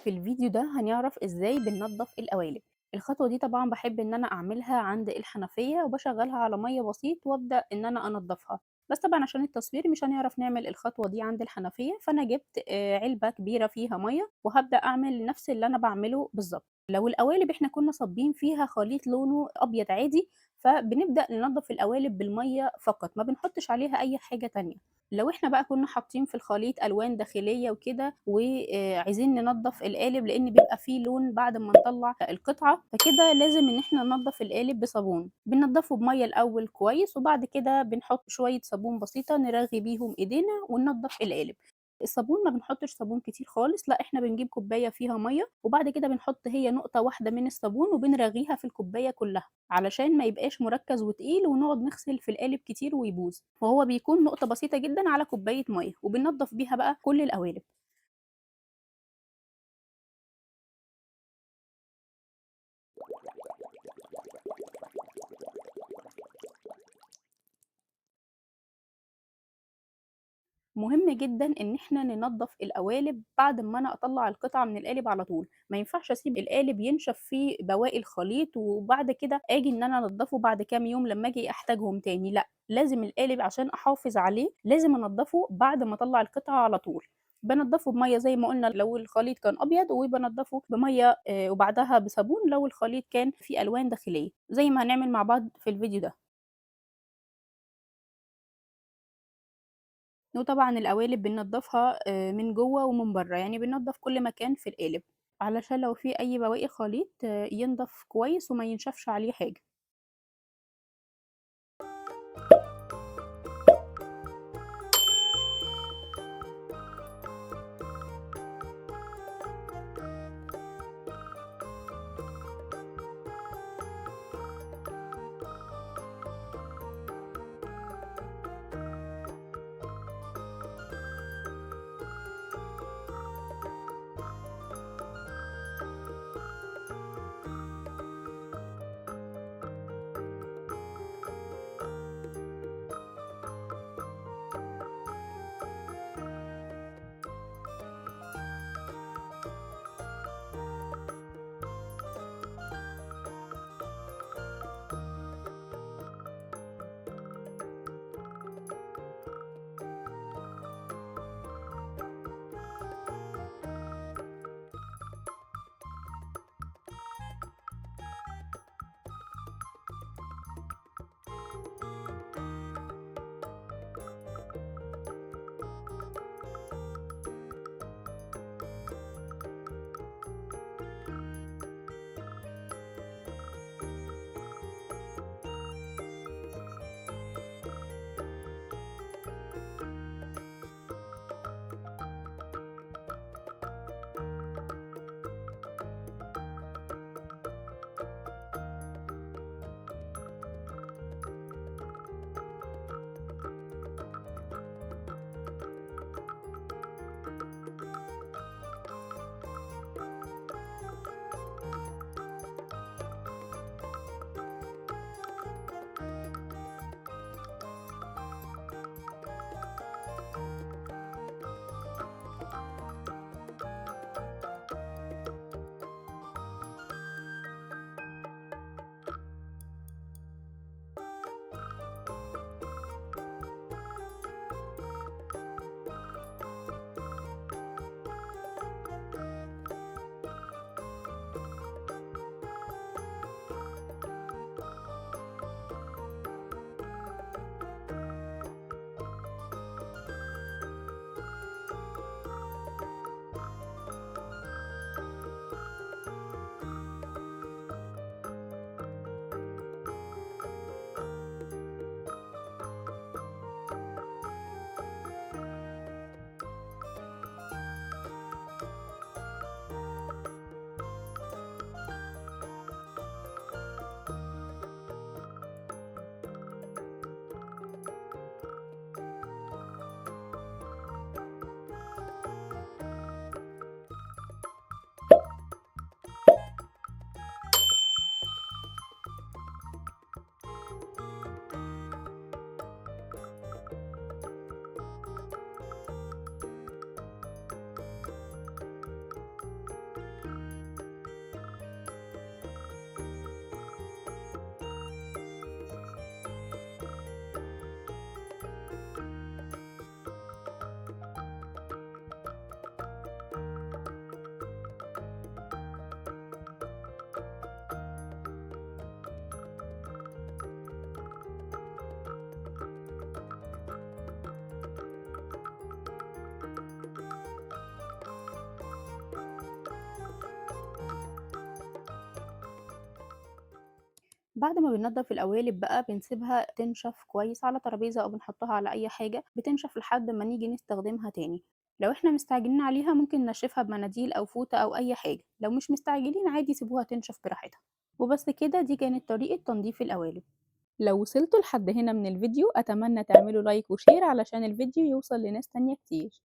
في الفيديو ده هنعرف إزاي بننضف القوالب. الخطوة دي طبعًا باحب إن أنا أعملها عند الحنفية وباشغّلها على مَيّة بسيط وأبدأ إن أنا أنضفها، بس طبعًا عشان التصوير مش هنعرف نعمل الخطوة دي عند الحنفية، فأنا جِبت علبة كبيرة فيها مَيّة وهابدأ أعمل نفس اللي أنا باعمله بالضبط. لو القوالب إحنا كنا صابين فيها خليط لونه أبيض عادي، فبنبدأ ننضف القوالب بالمَيّة فقط، ما بنحطش عليها أي حاجة تانية. لو إحنا بقى كنا حاطين في الخليط ألوان داخلية وكده عايزين ننضّف القالب لإن بيبقى فيه لون بعد ما نطلّع القطعة، فكده لازم إن إحنا ننضّف القالب بصابون، بننضّفه بمَيّة الأول كويس وبعد كده بنحط شوية صابون بسيطة نرغي بيهم إيدينا وننضّف القالب. الصابون ما بنحطش صابون كتير خالص، لأ إحنا بنجيب كوباية فيها مَيّة وبعد كده بنحط هي نقطة واحدة من الصابون وبنرغيها في الكوباية كلّها، علشان ما يبقاش مركّز وتقيل ونقعد نغسل في القالب كتير ويبوظ، فهو بيكون نقطة بسيطة جدًا على كوباية مَيّة وبننضّف بيها بقى كل القوالب. مهم جدًا إن إحنا ننضّف القوالب بعد أمّا أنا أطلّع القطعة من القالب على طول، ما ينفعش أسيب القالب ينشف فيه بواقي الخليط وبعد كده آجي إن أنا أنضّفه بعد كام يوم لمّا آجي أحتاجهم تاني، لأ، لازم القالب عشان أحافظ عليه لازم أنضّفه بعد ما أطلّع القطعة على طول. بانضّفه بمَيّة زي ما قُلنا لو الخليط كان أبيض، وبانضّفه بمَيّة وبعدها بصابون لو الخليط كان فيه ألوان داخلية، زي ما هنعمل مع بعض في الفيديو ده. وطبعًا القوالب بننضّفها من جوّه ومن برّه، يعني بننضّف كل مكان في القالب، علشان لو في أي بواقي خليط ينضف كويس وما ينشفش عليه حاجة. بعد ما بننضف القوالب بقى بنسيبها تنشف كويس على ترابيزة أو بنحطها على أي حاجة بتنشف لحد ما نيجي نستخدمها تاني. لو احنا مستعجلين عليها ممكن ننشفها بمناديل أو فوطة أو أي حاجة، لو مش مستعجلين عادي سيبوها تنشف براحتها. وبس كده، دي كانت طريقة تنظيف القوالب. لو وصلتوا لحد هنا من الفيديو أتمنى تعملوا لايك وشير علشان الفيديو يوصل لناس تانية كتير.